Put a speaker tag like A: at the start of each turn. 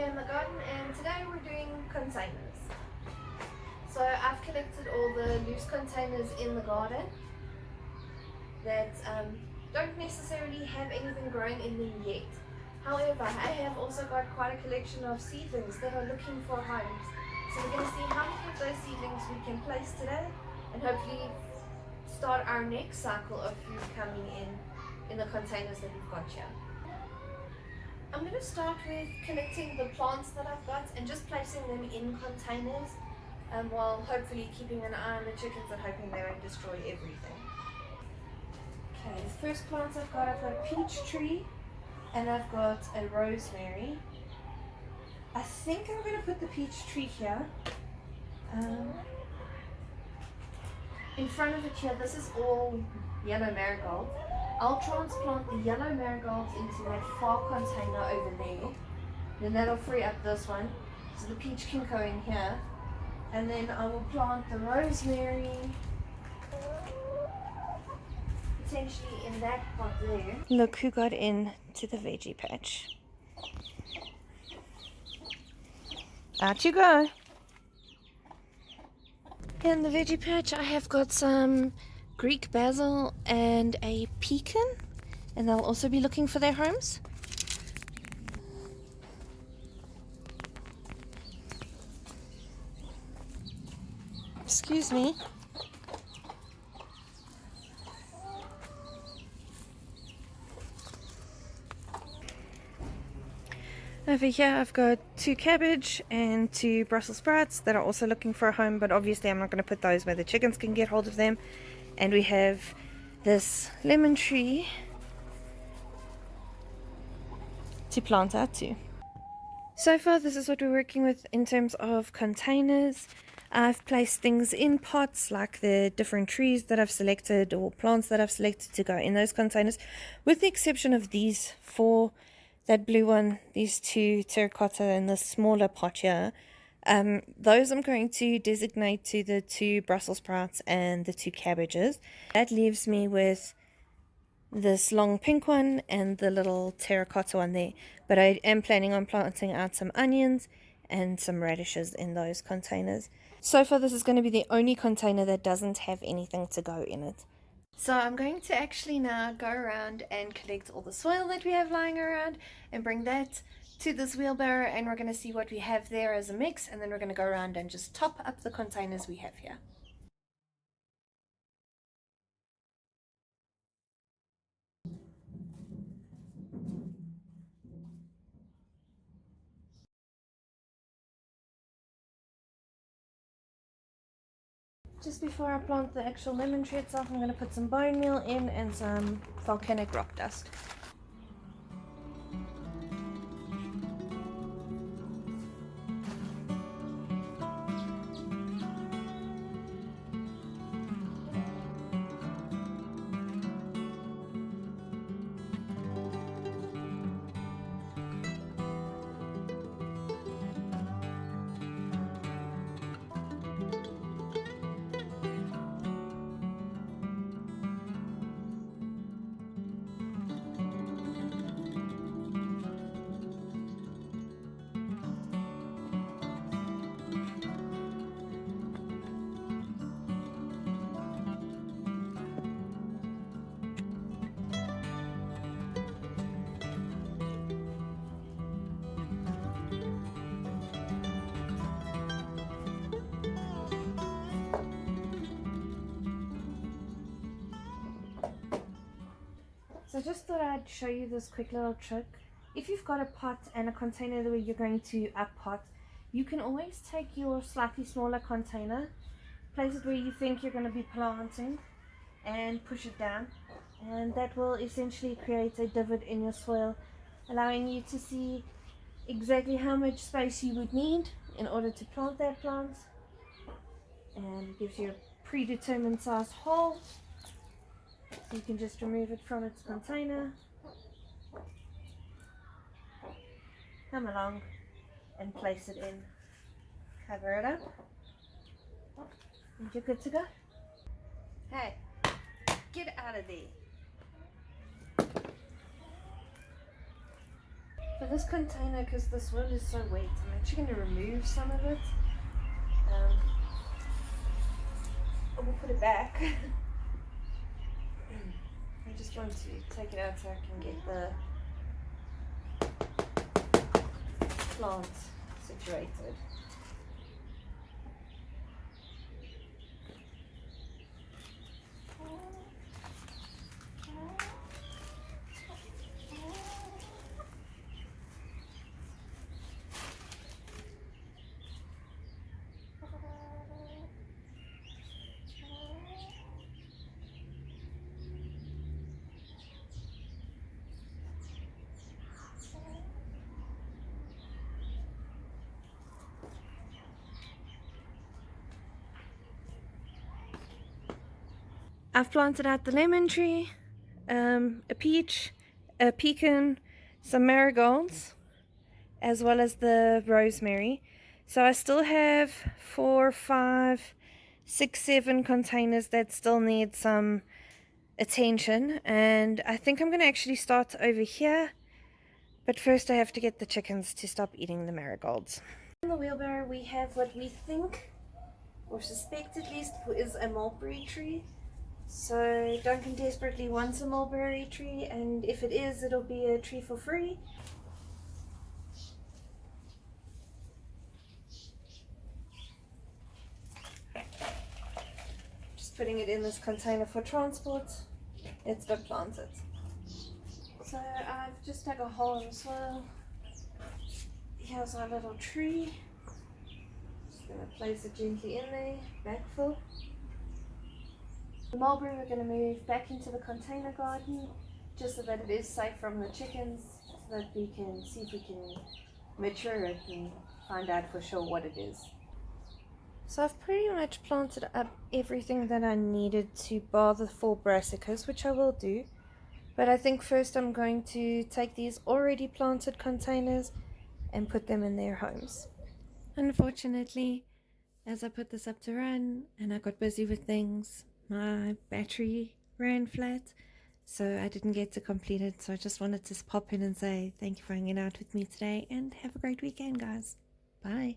A: here in the garden, and today we're doing containers. So I've collected all the loose containers in the garden that don't necessarily have anything growing in them yet. However, I have also got quite a collection of seedlings that are looking for homes. So we're going to see how many of those seedlings we can place today and hopefully start our next cycle of food coming in the containers that we've got here. I'm going to start with collecting the plants that I've got and just placing them in containers while hopefully keeping an eye on the chickens and hoping they won't destroy everything. Okay, the first plants I've got a peach tree and I've got a rosemary. I think I'm going to put the peach tree here. In front of it here, this is all yellow marigold. I'll transplant the yellow marigolds into that far container over there. Then that'll free up this one. So the peach can go in here. And then I will plant the rosemary potentially in that pot there. Look who got in to the veggie patch. Out you go. In the veggie patch I have got some Greek basil and a pecan, and they'll also be looking for their homes. Excuse me. Over here I've got 2 cabbage and 2 Brussels sprouts that are also looking for a home, but obviously I'm not going to put those where the chickens can get hold of them. And we have this lemon tree to plant out to. So far this is what we're working with in terms of containers. I've placed things in pots like the different trees that I've selected or plants that I've selected to go in those containers, with the exception of these 4. That blue one, these 2 terracotta and the smaller pot here, those I'm going to designate to the 2 Brussels sprouts and the 2 cabbages. That leaves me with this long pink one and the little terracotta one there. But I am planning on planting out some onions and some radishes in those containers. So far this is going to be the only container that doesn't have anything to go in it. So I'm going to actually now go around and collect all the soil that we have lying around and bring that to this wheelbarrow, and we're going to see what we have there as a mix, and then we're going to go around and just top up the containers we have here. Just before I plant the actual lemon tree itself, I'm going to put some bone meal in and some volcanic rock dust. So I just thought I'd show you this quick little trick. If you've got a pot and a container where you're going to up pot, you can always take your slightly smaller container, place it where you think you're going to be planting, and push it down. And that will essentially create a divot in your soil, allowing you to see exactly how much space you would need in order to plant that plant. And it gives you a predetermined size hole. So you can just remove it from its container, come along and place it in, cover it up, and you're good to go. Hey, get out of there. For this container, because the soil is so wet, I'm actually going to remove some of it. I will put it back. I just want to take it out so I can get the plant situated. I've planted out the lemon tree, a peach, a pecan, some marigolds, as well as the rosemary. So I still have 4, 5, 6, 7 containers that still need some attention, and I think I'm going to actually start over here, but first I have to get the chickens to stop eating the marigolds. In the wheelbarrow we have what we think, or suspect at least, is a mulberry tree. So Duncan desperately wants a mulberry tree, and if it is, it'll be a tree for free. Just putting it in this container for transport. It's got planted. So I've just dug a hole in the soil. Here's our little tree. Just going to place it gently in there, backfill. The mulberry we're going to move back into the container garden, just so that it is safe from the chickens, so that we can see if we can mature it and find out for sure what it is. So I've pretty much planted up everything that I needed to bar the 4 brassicas, which I will do. But I think first I'm going to take these already planted containers and put them in their homes. Unfortunately, as I put this up to run and I got busy with things, my battery ran flat, so I didn't get to complete it. So I just wanted to pop in and say thank you for hanging out with me today, and have a great weekend, guys. Bye.